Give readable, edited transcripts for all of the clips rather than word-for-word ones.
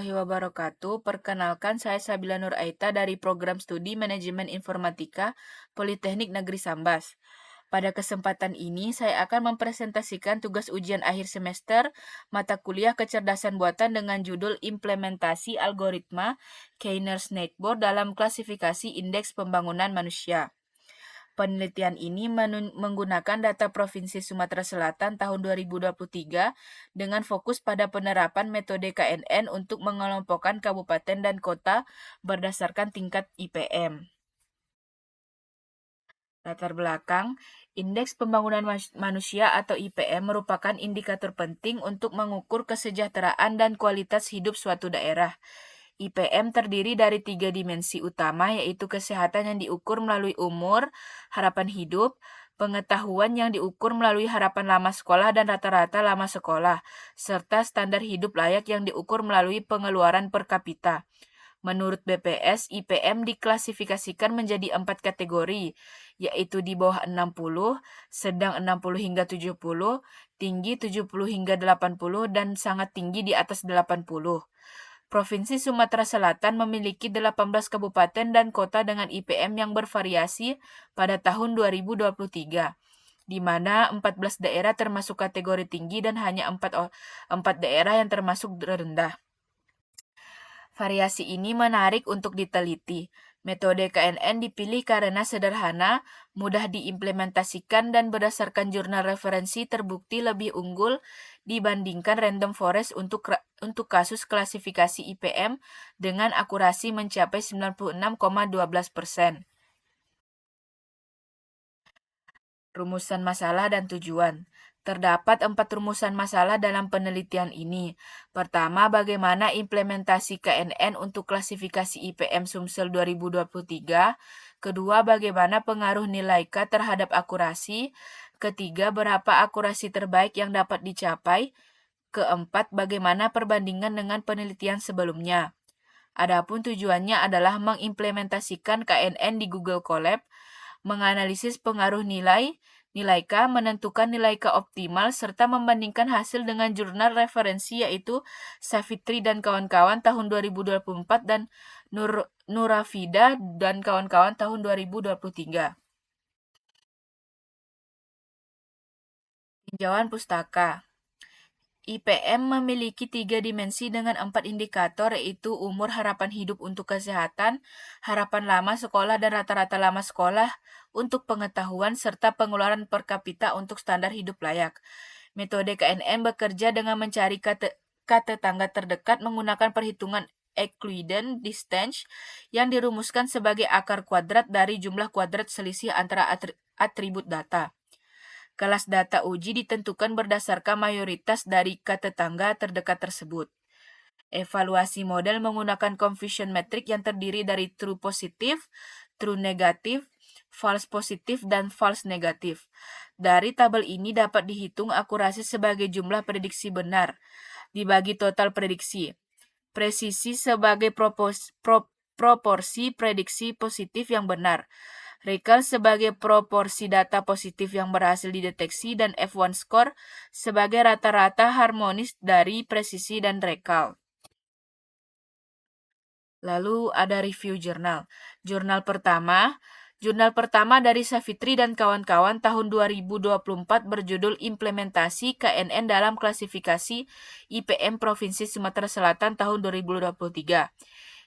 warahmatullahi wabarakatuh. Perkenalkan, saya Sabila Nur Aita dari Program Studi Manajemen Informatika Politeknik Negeri Sambas. Pada kesempatan ini, saya akan mempresentasikan tugas ujian akhir semester mata kuliah kecerdasan buatan dengan judul Implementasi Algoritma Keynes-Neitboard dalam klasifikasi indeks pembangunan manusia. Penelitian ini menggunakan data Provinsi Sumatera Selatan tahun 2023 dengan fokus pada penerapan metode KNN untuk mengelompokkan kabupaten dan kota berdasarkan tingkat IPM. Latar belakang, Indeks Pembangunan Manusia atau IPM merupakan indikator penting untuk mengukur kesejahteraan dan kualitas hidup suatu daerah. IPM terdiri dari 3 dimensi utama, yaitu kesehatan yang diukur melalui umur, harapan hidup, pengetahuan yang diukur melalui harapan lama sekolah dan rata-rata lama sekolah, serta standar hidup layak yang diukur melalui pengeluaran per kapita. Menurut BPS, IPM diklasifikasikan menjadi 4 kategori, yaitu di bawah 60, sedang 60 hingga 70, tinggi 70 hingga 80, dan sangat tinggi di atas 80. Provinsi Sumatera Selatan memiliki 18 kabupaten dan kota dengan IPM yang bervariasi pada tahun 2023, di mana 14 daerah termasuk kategori tinggi dan hanya 4 daerah yang termasuk rendah. Variasi ini menarik untuk diteliti. Metode KNN dipilih karena sederhana, mudah diimplementasikan, dan berdasarkan jurnal referensi terbukti lebih unggul dibandingkan random forest untuk kasus klasifikasi IPM dengan akurasi mencapai 96,12%. Rumusan masalah dan tujuan. Terdapat 4 rumusan masalah dalam penelitian ini. Pertama, bagaimana implementasi KNN untuk klasifikasi IPM Sumsel 2023. Kedua, bagaimana pengaruh nilai K terhadap akurasi. Ketiga, berapa akurasi terbaik yang dapat dicapai. Keempat, bagaimana perbandingan dengan penelitian sebelumnya. Adapun tujuannya adalah mengimplementasikan KNN di Google Colab, menganalisis pengaruh nilai K, menentukan nilai K optimal, serta membandingkan hasil dengan jurnal referensi yaitu Savitri dan kawan-kawan tahun 2024 dan Nurafida dan kawan-kawan tahun 2023. Tinjauan pustaka. IPM memiliki 3 dimensi dengan 4 indikator, yaitu umur, harapan hidup untuk kesehatan, harapan lama sekolah dan rata-rata lama sekolah untuk pengetahuan, serta pengeluaran per kapita untuk standar hidup layak. Metode KNN bekerja dengan mencari tetangga terdekat menggunakan perhitungan Euclidean distance yang dirumuskan sebagai akar kuadrat dari jumlah kuadrat selisih antara atribut data. Kelas data uji ditentukan berdasarkan mayoritas dari tetangga terdekat tersebut. Evaluasi model menggunakan confusion metric yang terdiri dari true positif, true negatif, false positif, dan false negatif. Dari tabel ini dapat dihitung akurasi sebagai jumlah prediksi benar, dibagi total prediksi. Presisi sebagai proporsi prediksi positif yang benar. Recall sebagai proporsi data positif yang berhasil dideteksi, dan F1 score sebagai rata-rata harmonis dari presisi dan recall. Lalu ada review jurnal. Jurnal pertama dari Savitri dan kawan-kawan tahun 2024 berjudul Implementasi KNN dalam klasifikasi IPM Provinsi Sumatera Selatan tahun 2023.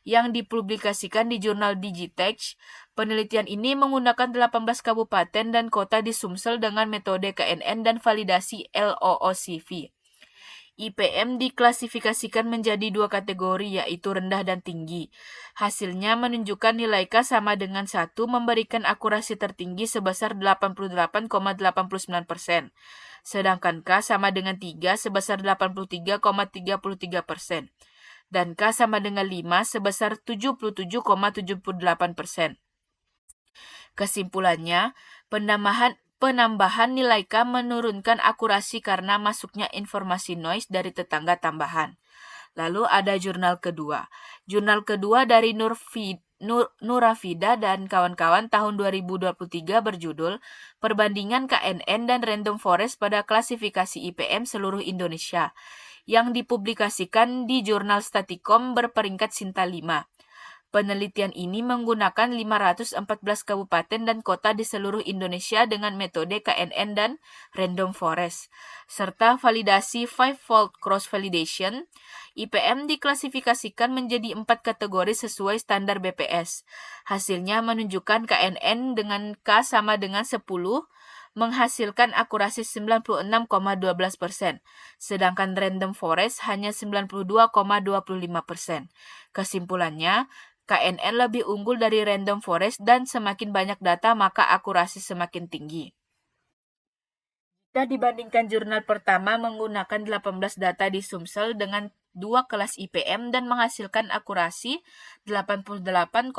Yang dipublikasikan di jurnal Digitech. Penelitian ini menggunakan 18 kabupaten dan kota di Sumsel dengan metode KNN dan validasi LOOCV. IPM diklasifikasikan menjadi 2 kategori, yaitu rendah dan tinggi. Hasilnya menunjukkan nilai K sama dengan 1, memberikan akurasi tertinggi sebesar 88,89%. Sedangkan K sama dengan 3 sebesar 83,33%. Dan K sama dengan 5 sebesar 77,78%. Kesimpulannya, penambahan nilai K menurunkan akurasi karena masuknya informasi noise dari tetangga tambahan. Lalu ada jurnal kedua. Jurnal kedua dari Nurafida dan kawan-kawan tahun 2023 berjudul Perbandingan KNN dan Random Forest pada klasifikasi IPM seluruh Indonesia. yang dipublikasikan di jurnal Statikom berperingkat Sinta 5. Penelitian ini menggunakan 514 kabupaten dan kota di seluruh Indonesia dengan metode KNN dan random forest, serta validasi five-fold cross-validation. IPM diklasifikasikan menjadi 4 kategori sesuai standar BPS. Hasilnya menunjukkan KNN dengan K sama dengan 10, menghasilkan akurasi 96,12%, sedangkan random forest hanya 92,25%. Kesimpulannya, KNN lebih unggul dari random forest dan semakin banyak data maka akurasi semakin tinggi. Jika dibandingkan jurnal pertama menggunakan 18 data di Sumsel dengan 2 kelas IPM dan menghasilkan akurasi 88,89%.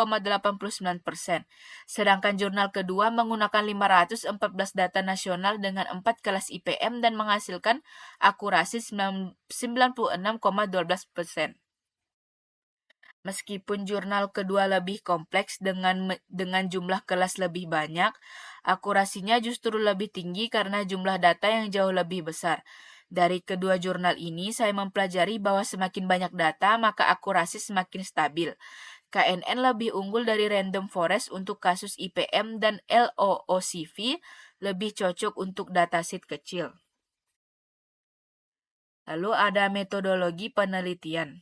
Sedangkan jurnal kedua menggunakan 514 data nasional dengan 4 kelas IPM dan menghasilkan akurasi 96,12%. Meskipun jurnal kedua lebih kompleks dengan jumlah kelas lebih banyak, akurasinya justru lebih tinggi karena jumlah data yang jauh lebih besar. Dari kedua jurnal ini, saya mempelajari bahwa semakin banyak data, maka akurasi semakin stabil. KNN lebih unggul dari random forest untuk kasus IPM dan LOOCV lebih cocok untuk dataset kecil. Lalu ada metodologi penelitian.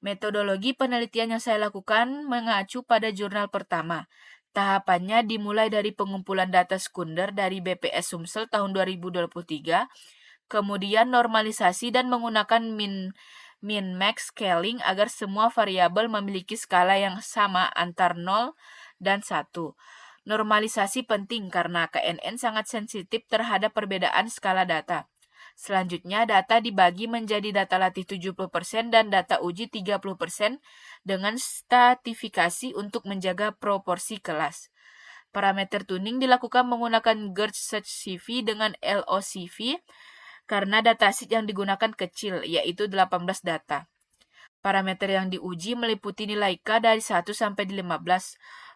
Metodologi penelitian yang saya lakukan mengacu pada jurnal pertama. Tahapannya dimulai dari pengumpulan data sekunder dari BPS Sumsel tahun 2023, kemudian normalisasi dan menggunakan min-max scaling agar semua variabel memiliki skala yang sama antar 0 dan 1. Normalisasi penting karena KNN sangat sensitif terhadap perbedaan skala data. Selanjutnya, data dibagi menjadi data latih 70% dan data uji 30% dengan stratifikasi untuk menjaga proporsi kelas. Parameter tuning dilakukan menggunakan GERT Search CV dengan LOCV karena dataset yang digunakan kecil, yaitu 18 data. Parameter yang diuji meliputi nilai K dari 1 sampai 15,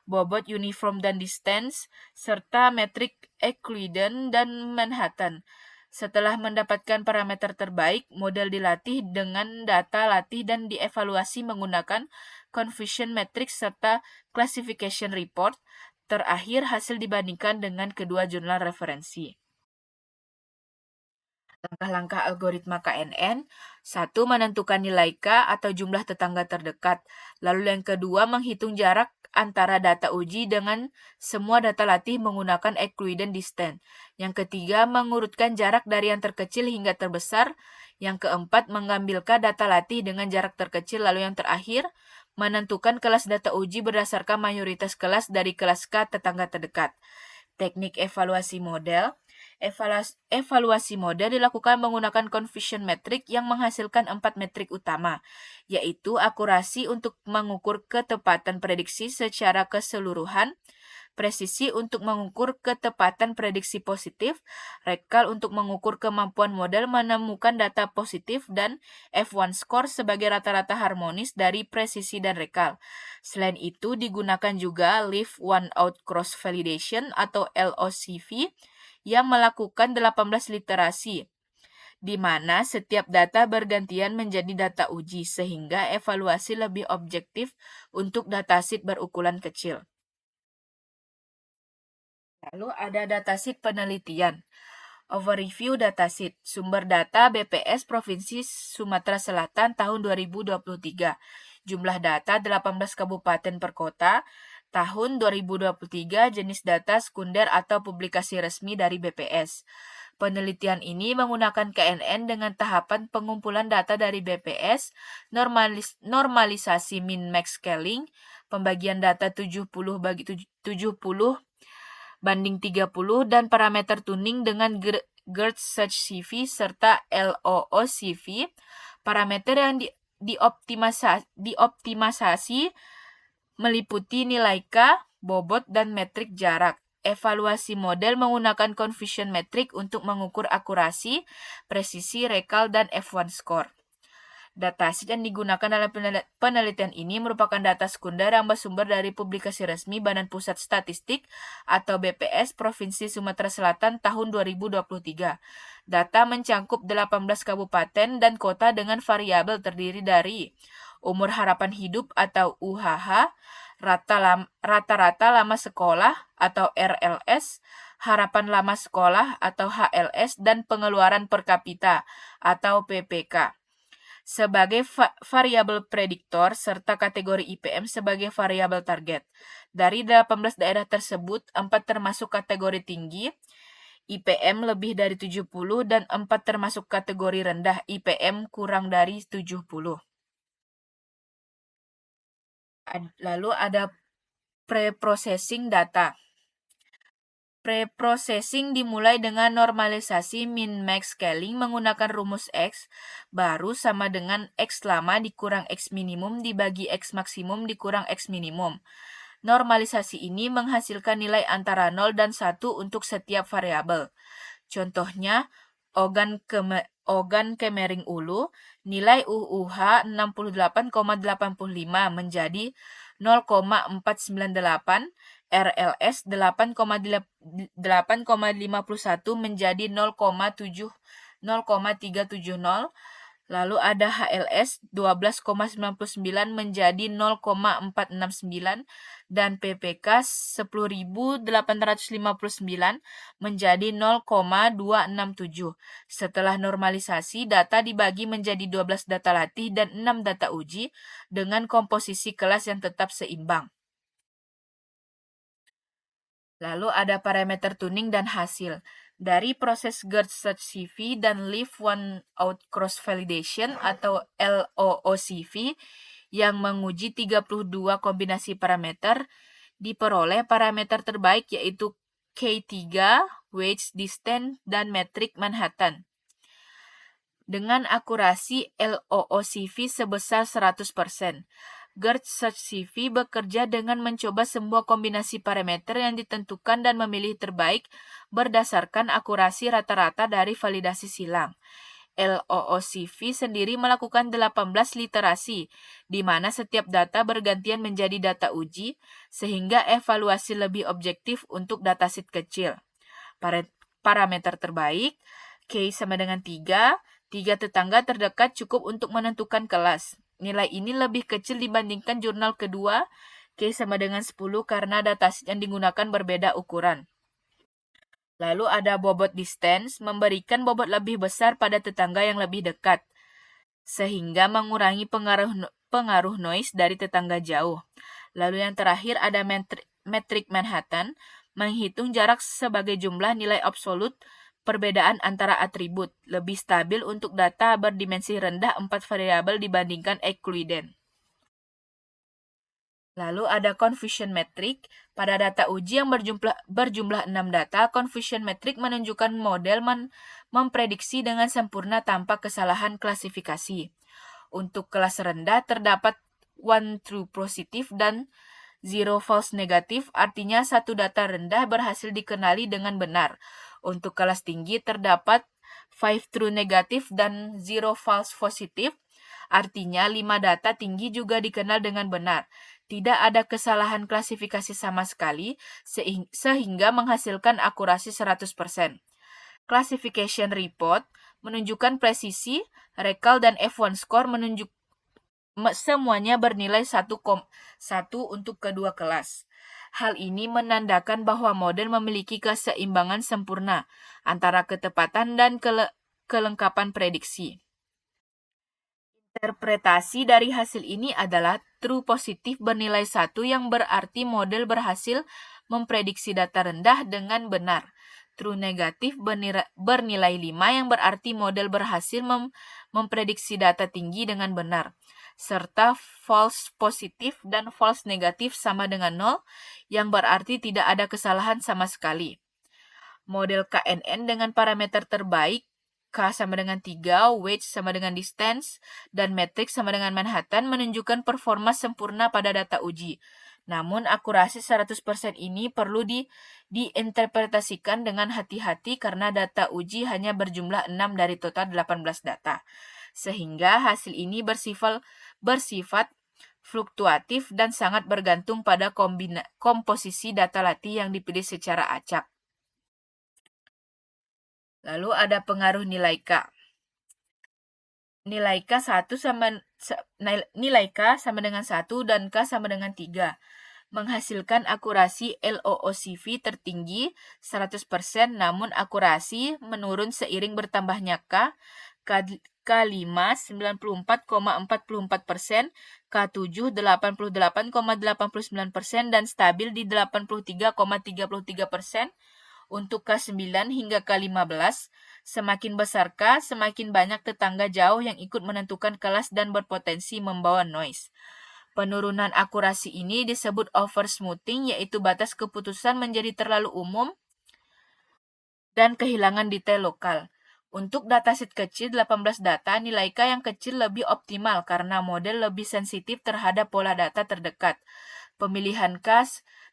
bobot uniform dan distance, serta metrik Euclidean dan Manhattan. Setelah mendapatkan parameter terbaik, model dilatih dengan data latih dan dievaluasi menggunakan confusion matrix serta classification report. Terakhir, hasil dibandingkan dengan kedua jurnal referensi. Langkah-langkah algoritma KNN. 1. Menentukan nilai K atau jumlah tetangga terdekat. Lalu yang kedua, menghitung jarak antara data uji dengan semua data latih menggunakan Euclidean distance. Yang ketiga, mengurutkan jarak dari yang terkecil hingga terbesar. Yang keempat, mengambilkan data latih dengan jarak terkecil. Lalu yang terakhir, menentukan kelas data uji berdasarkan mayoritas kelas dari kelas K tetangga terdekat. Teknik evaluasi model. Evaluasi model dilakukan menggunakan confusion metric yang menghasilkan 4 metrik utama, yaitu akurasi untuk mengukur ketepatan prediksi secara keseluruhan, presisi untuk mengukur ketepatan prediksi positif, rekal untuk mengukur kemampuan model menemukan data positif, dan F1 score sebagai rata-rata harmonis dari presisi dan rekal. Selain itu, digunakan juga Leave One Out Cross Validation atau LOCV yang melakukan 18 literasi, di mana setiap data bergantian menjadi data uji, sehingga evaluasi lebih objektif untuk dataset berukuran kecil. Lalu ada dataset penelitian. Overview dataset. Sumber data BPS Provinsi Sumatera Selatan tahun 2023. Jumlah data 18 kabupaten per kota. Tahun 2023 jenis data sekunder atau publikasi resmi dari BPS. Penelitian ini menggunakan KNN dengan tahapan pengumpulan data dari BPS, normalisasi min-max scaling, pembagian data 70 bagi 70 banding 30 dan parameter tuning dengan GERT Search CV serta LOOCV. Parameter yang dioptimisasi meliputi nilai K, bobot, dan metrik jarak. Evaluasi model menggunakan confusion metric untuk mengukur akurasi, presisi, rekal, dan F1 score. Datasheet yang digunakan dalam penelitian ini merupakan data sekunder yang bersumber dari publikasi resmi Badan Pusat Statistik atau BPS Provinsi Sumatera Selatan tahun 2023. Data mencangkup 18 kabupaten dan kota dengan variabel terdiri dari umur harapan hidup atau UHH, rata-rata lama sekolah atau RLS, harapan lama sekolah atau HLS, dan pengeluaran per kapita atau PPK sebagai variabel prediktor serta kategori IPM sebagai variabel target. Dari 18 daerah tersebut, 4 termasuk kategori tinggi, IPM lebih dari 70, dan 4 termasuk kategori rendah, IPM kurang dari 70. Lalu ada pre-processing data. Pre-processing dimulai dengan normalisasi min-max scaling menggunakan rumus X baru sama dengan X lama dikurang X minimum dibagi X maksimum dikurang X minimum. Normalisasi ini menghasilkan nilai antara 0 dan 1 untuk setiap variabel. Contohnya, Ogan Kemering Ulu, nilai UUH 68,85 menjadi 0,498, RLS 8,51 menjadi 0,370, lalu ada HLS 12,99 menjadi 0,469 dan PPK 10.859 menjadi 0,267. Setelah normalisasi, data dibagi menjadi 12 data latih dan 6 data uji dengan komposisi kelas yang tetap seimbang. Lalu ada parameter tuning dan hasil. Dari proses GERT Search CV dan Leave One Out Cross Validation atau LOOCV yang menguji 32 kombinasi parameter, diperoleh parameter terbaik yaitu K3, Wedge Distance, dan metrik Manhattan. Dengan akurasi LOOCV sebesar 100%. GERT Search CV bekerja dengan mencoba semua kombinasi parameter yang ditentukan dan memilih terbaik berdasarkan akurasi rata-rata dari validasi silang. LOOCV sendiri melakukan 18 literasi, di mana setiap data bergantian menjadi data uji, sehingga evaluasi lebih objektif untuk dataset kecil. Parameter terbaik, K sama dengan 3 tetangga terdekat cukup untuk menentukan kelas. Nilai ini lebih kecil dibandingkan jurnal kedua, K sama dengan 10 karena dataset yang digunakan berbeda ukuran. Lalu ada bobot distance, memberikan bobot lebih besar pada tetangga yang lebih dekat, sehingga mengurangi pengaruh noise dari tetangga jauh. Lalu yang terakhir ada metrik Manhattan, menghitung jarak sebagai jumlah nilai absolut perbedaan antara atribut, lebih stabil untuk data berdimensi rendah 4 variabel dibandingkan Euclidean. Lalu ada confusion metric. Pada data uji yang berjumlah 6 data, confusion metric menunjukkan model memprediksi dengan sempurna tanpa kesalahan klasifikasi. Untuk kelas rendah terdapat 1 true positif dan 0 false negatif, artinya satu data rendah berhasil dikenali dengan benar. Untuk kelas tinggi terdapat 5 true negatif dan 0 false positif, artinya 5 data tinggi juga dikenal dengan benar. Tidak ada kesalahan klasifikasi sama sekali, sehingga menghasilkan akurasi 100%. Classification report menunjukkan presisi, recall, dan F1 score semuanya bernilai 1 untuk kedua kelas. Hal ini menandakan bahwa model memiliki keseimbangan sempurna antara ketepatan dan kelengkapan prediksi. Interpretasi dari hasil ini adalah true positif bernilai 1 yang berarti model berhasil memprediksi data rendah dengan benar. True negatif bernilai 5 yang berarti model berhasil memprediksi data tinggi dengan benar. Serta false positif dan false negatif sama dengan 0 yang berarti tidak ada kesalahan sama sekali. Model KNN dengan parameter terbaik K sama dengan 3, Wedge sama dengan distance, dan metrik sama dengan Manhattan menunjukkan performa sempurna pada data uji. Namun akurasi 100% ini perlu diinterpretasikan dengan hati-hati karena data uji hanya berjumlah 6 dari total 18 data. sehingga hasil ini bersifat fluktuatif dan sangat bergantung pada komposisi data latih yang dipilih secara acak. Lalu ada pengaruh nilai K. Nilai K sama dengan 1 dan K sama dengan 3. Menghasilkan akurasi LOOCV tertinggi 100%, namun akurasi menurun seiring bertambahnya K5 94,44%, K7 88,89%, dan stabil di 83,33%. Untuk K9 hingga K15, semakin besar K, semakin banyak tetangga jauh yang ikut menentukan kelas dan berpotensi membawa noise. Penurunan akurasi ini disebut oversmoothing, yaitu batas keputusan menjadi terlalu umum dan kehilangan detail lokal. Untuk dataset kecil 18 data, nilai K yang kecil lebih optimal karena model lebih sensitif terhadap pola data terdekat. Pemilihan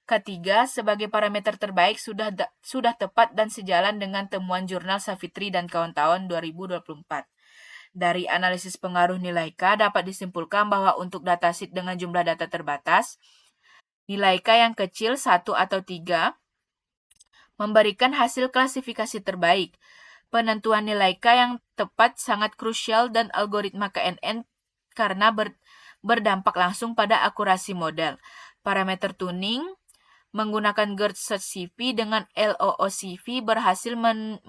K3 sebagai parameter terbaik sudah tepat dan sejalan dengan temuan jurnal Savitri dan kawan tahun 2024. Dari analisis pengaruh nilai K dapat disimpulkan bahwa untuk dataset dengan jumlah data terbatas, nilai K yang kecil 1 atau 3 memberikan hasil klasifikasi terbaik. Penentuan nilai K yang tepat sangat krusial dan algoritma KNN karena berdampak langsung pada akurasi model. Parameter tuning menggunakan GERT Search CV dengan LOOCV berhasil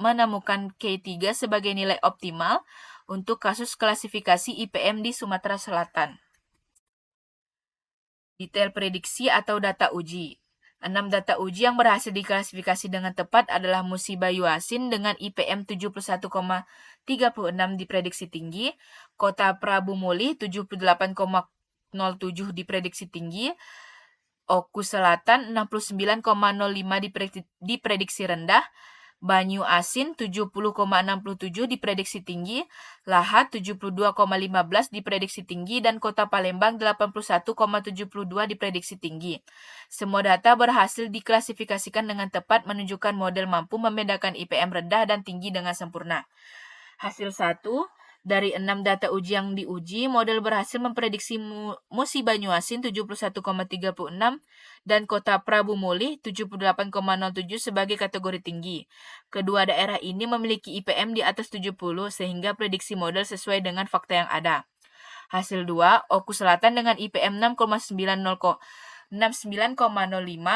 menemukan K3 sebagai nilai optimal untuk kasus klasifikasi IPM di Sumatera Selatan. Detail prediksi atau data uji. 6 data uji yang berhasil diklasifikasi dengan tepat adalah Musibah Yuasin dengan IPM 71,36 diprediksi tinggi, Kota Prabu Muli 78,07 diprediksi tinggi, Oku Selatan 69,05 diprediksi rendah, Banyu Asin 70,67 diprediksi tinggi, Lahat 72,15 diprediksi tinggi, dan Kota Palembang 81,72 diprediksi tinggi. Semua data berhasil diklasifikasikan dengan tepat menunjukkan model mampu membedakan IPM rendah dan tinggi dengan sempurna. Hasil 1, dari 6 data uji yang diuji, model berhasil memprediksi Musi Banyuasin 71,36 dan Kota Prabu Muli 78,07 sebagai kategori tinggi. Kedua daerah ini memiliki IPM di atas 70 sehingga prediksi model sesuai dengan fakta yang ada. Hasil 2, Oku Selatan dengan IPM 69,05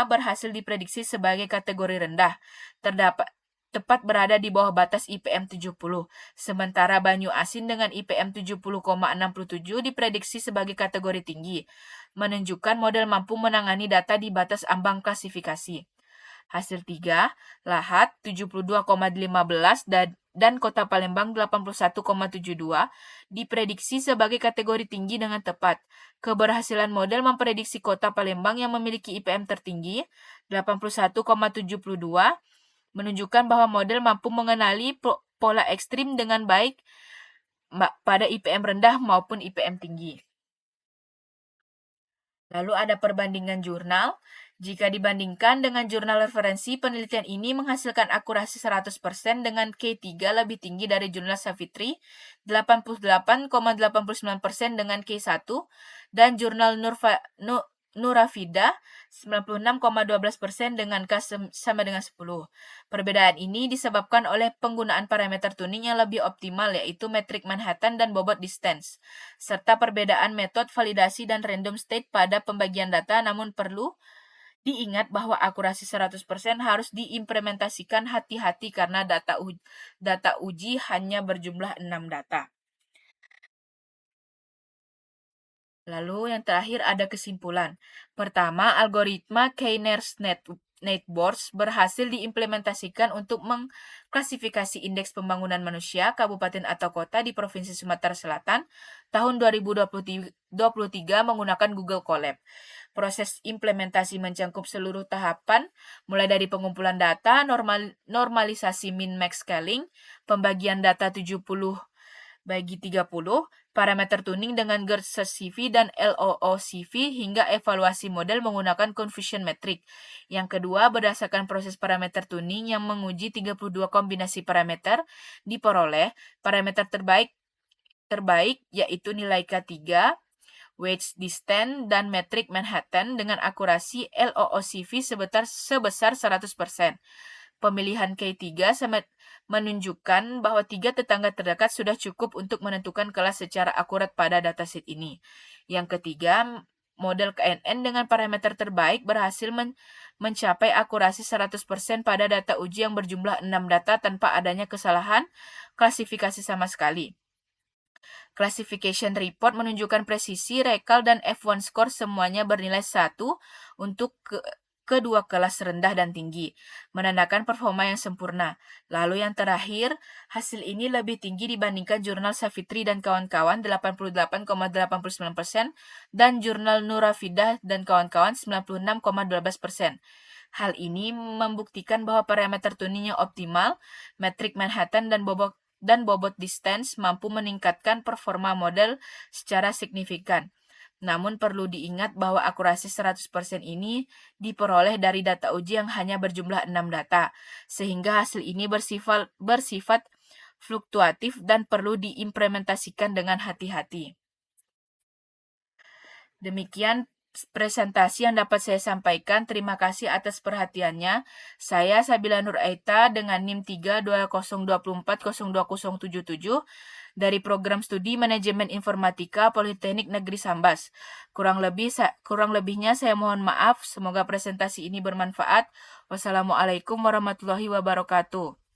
berhasil diprediksi sebagai kategori rendah. Tepat berada di bawah batas IPM 70. Sementara Banyu Asin dengan IPM 70,67 diprediksi sebagai kategori tinggi, menunjukkan model mampu menangani data di batas ambang klasifikasi. Hasil 3, Lahat 72,15 dan Kota Palembang 81,72 diprediksi sebagai kategori tinggi dengan tepat. Keberhasilan model memprediksi Kota Palembang yang memiliki IPM tertinggi 81,72 menunjukkan bahwa model mampu mengenali pola ekstrim dengan baik pada IPM rendah maupun IPM tinggi. Lalu ada perbandingan jurnal. Jika dibandingkan dengan jurnal referensi, penelitian ini menghasilkan akurasi 100% dengan K3 lebih tinggi dari jurnal Savitri, 88,89% dengan K1, dan jurnal Nurafida 96,12% dengan K sama dengan 10. Perbedaan ini disebabkan oleh penggunaan parameter tuning yang lebih optimal, yaitu metrik Manhattan dan bobot distance, serta perbedaan metode validasi dan random state pada pembagian data. Namun perlu diingat bahwa akurasi 100% harus diimplementasikan hati-hati karena data uji hanya berjumlah 6 data. Lalu yang terakhir ada kesimpulan. Pertama, algoritma K-NERS Netboards berhasil diimplementasikan untuk mengklasifikasi indeks pembangunan manusia, kabupaten atau kota di Provinsi Sumatera Selatan tahun 2023 menggunakan Google Colab. Proses implementasi mencakup seluruh tahapan, mulai dari pengumpulan data, normalisasi min-max scaling, pembagian data 70/30, parameter tuning dengan GERT Search CV dan LOOCV, hingga evaluasi model menggunakan confusion metric. Yang kedua, berdasarkan proses parameter tuning yang menguji 32 kombinasi parameter, diperoleh parameter terbaik terbaik yaitu nilai K3, wedge distance, dan metrik Manhattan dengan akurasi LOOCV sebesar 100%. Pemilihan K3 menunjukkan bahwa 3 tetangga terdekat sudah cukup untuk menentukan kelas secara akurat pada dataset ini. Yang ketiga, model KNN dengan parameter terbaik berhasil mencapai akurasi 100% pada data uji yang berjumlah 6 data tanpa adanya kesalahan klasifikasi sama sekali. Classification report menunjukkan presisi, recall, dan F1 score semuanya bernilai 1 untuk kedua kelas rendah dan tinggi, menandakan performa yang sempurna. Lalu yang terakhir, hasil ini lebih tinggi dibandingkan jurnal Savitri dan kawan-kawan 88,89% dan jurnal Nurafidah dan kawan-kawan 96,12%. Hal ini membuktikan bahwa parameter tuning yang optimal, metrik Manhattan dan bobot distance mampu meningkatkan performa model secara signifikan. Namun perlu diingat bahwa akurasi 100% ini diperoleh dari data uji yang hanya berjumlah 6 data, sehingga hasil ini bersifat fluktuatif dan perlu diimplementasikan dengan hati-hati. Demikian presentasi yang dapat saya sampaikan. Terima kasih atas perhatiannya. Saya Sabila Nur Aita dengan NIM 32024020077 dari Program Studi Manajemen Informatika Politeknik Negeri Sambas. Kurang lebihnya saya mohon maaf. Semoga presentasi ini bermanfaat. Wassalamualaikum warahmatullahi wabarakatuh.